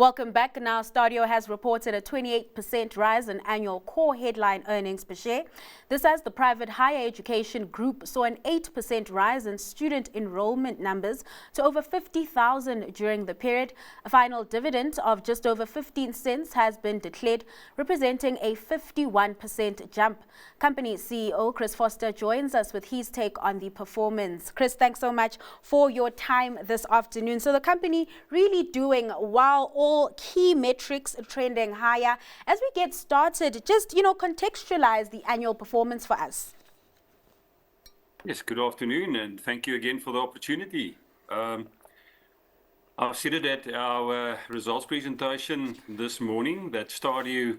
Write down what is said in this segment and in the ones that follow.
Welcome back. Now, Stadio has reported a 28% rise in annual core headline earnings per share. This as the private higher education group saw an 8% rise in student enrollment numbers to over 50,000 during the period. A final dividend of just over 15 cents has been declared, representing a 51% jump. Company CEO Chris Vorster joins us with his take on the performance. Chris, thanks so much for your time this afternoon. So the company really doing well, all key metrics trending higher. As we get started, just, contextualize the annual performance for us. Yes, good afternoon, and thank you again for the opportunity. I've said it at our results presentation this morning that Stadio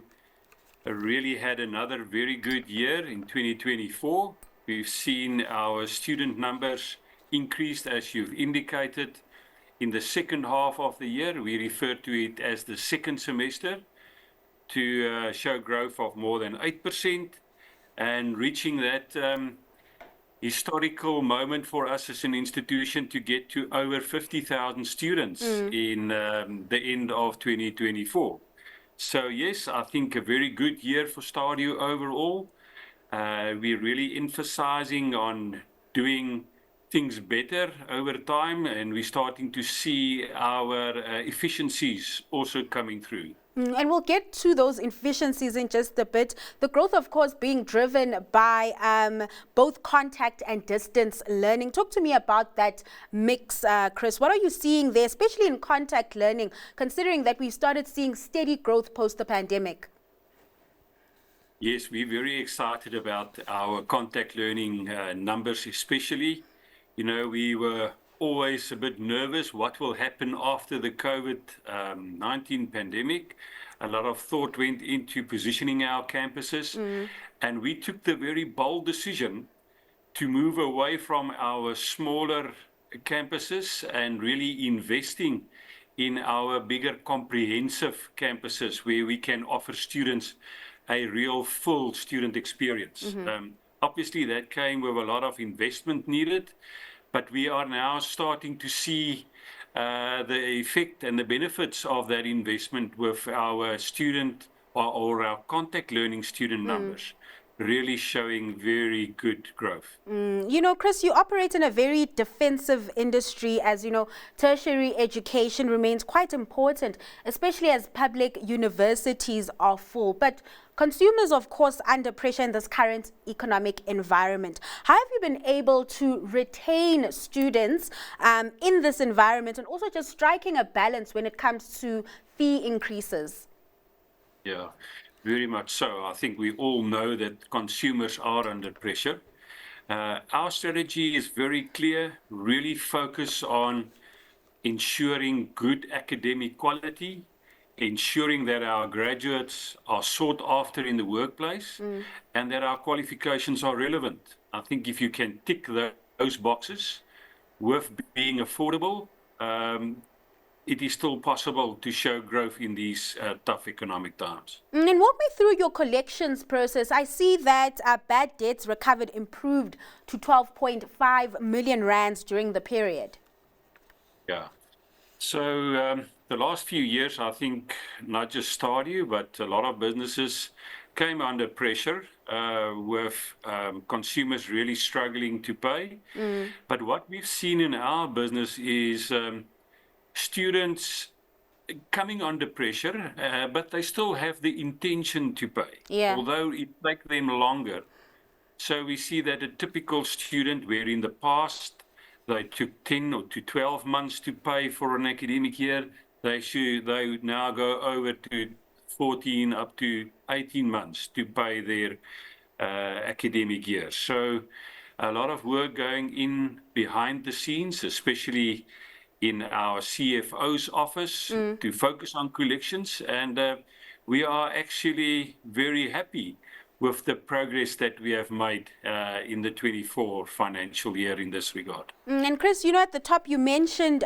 really had another very good year in 2024. We've seen our student numbers increased, as you've indicated. In the second half of the year, we refer to it as the second semester, to show growth of more than 8% and reaching that historical moment for us as an institution to get to over 50,000 students in the end of 2024. So yes, I think a very good year for Stadio overall. We're really emphasizing on doing things better over time, and we're starting to see our efficiencies also coming through. And we'll get to those efficiencies in just a bit. The growth, of course, being driven by both contact and distance learning. Talk to me about that mix, Chris. What are you seeing there, especially in contact learning, considering that we've started seeing steady growth post the pandemic? Yes, we're very excited about our contact learning numbers, especially. We were always a bit nervous what will happen after the COVID-19 pandemic. A lot of thought went into positioning our campuses, and we took the very bold decision to move away from our smaller campuses and really investing in our bigger comprehensive campuses where we can offer students a real full student experience. Obviously, that came with a lot of investment needed, but we are now starting to see the effect and the benefits of that investment with our student or our contact learning student numbers really showing very good growth. Chris, you operate in a very defensive industry. As you know, tertiary education remains quite important, especially as public universities are full. But consumers, of course, under pressure in this current economic environment. How have you been able to retain students in this environment, and also just striking a balance when it comes to fee increases? Yeah, very much so. I think we all know that consumers are under pressure. Our strategy is very clear, really focus on ensuring good academic quality, ensuring that our graduates are sought after in the workplace, and that our qualifications are relevant. I think if you can tick those boxes with being affordable, it is still possible to show growth in these tough economic times. And walk me through your collections process. I see that bad debts recovered improved to 12.5 million rands during the period. Yeah. So the last few years, I think not just Stadio, but a lot of businesses came under pressure with consumers really struggling to pay. But what we've seen in our business is students coming under pressure, but they still have the intention to pay, although it takes them longer. So we see that a typical student, where in the past they took 10 or to 12 months to pay for an academic year, they would now go over to 14 up to 18 months to pay their academic year. So a lot of work going in behind the scenes, especially in our CFO's office, to focus on collections. And we are actually very happy with the progress that we have made in the 24 financial year in this regard. And Chris, you know, at the top you mentioned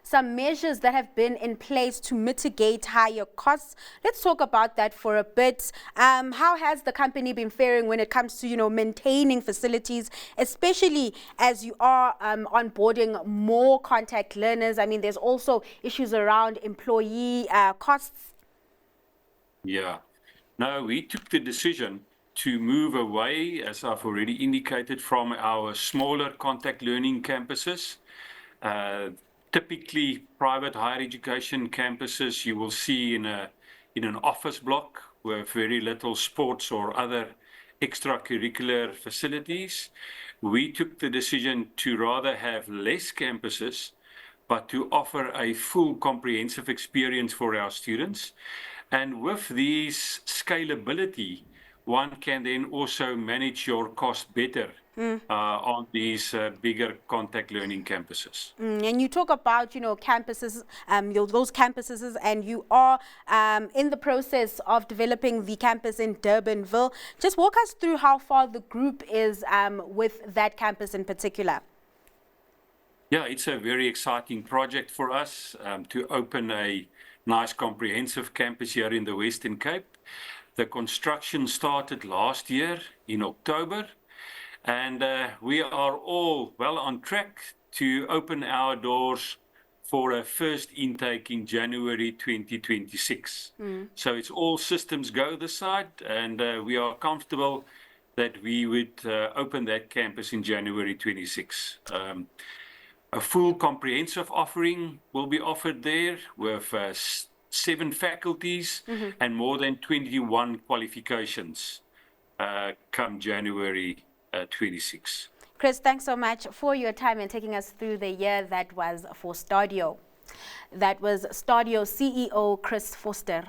some measures that have been in place to mitigate higher costs. Let's talk about that for a bit. How has the company been faring when it comes to, you know, maintaining facilities, especially as you are onboarding more contact learners? I mean, there's also issues around employee costs. Yeah. No, we took the decision to move away, as I've already indicated, from our smaller contact learning campuses. Typically, private higher education campuses you will see in an office block with very little sports or other extracurricular facilities. We took the decision to rather have less campuses, but to offer a full comprehensive experience for our students. And with these scalability, one can then also manage your cost better on these bigger contact learning campuses. And you talk about, you know, campuses, those campuses, and you are in the process of developing the campus in Durbanville. Just walk us through how far the group is with that campus in particular. Yeah, it's a very exciting project for us to open a nice comprehensive campus here in the Western Cape. The construction started last year in October, and we are all well on track to open our doors for a first intake in January 2026. So it's all systems go this side, and we are comfortable that we would open that campus in January 26. A full comprehensive offering will be offered there with 7 faculties and more than 21 qualifications come January 26. Chris, thanks so much for your time and taking us through the year that was for Stadio. That was Stadio CEO Chris Vorster.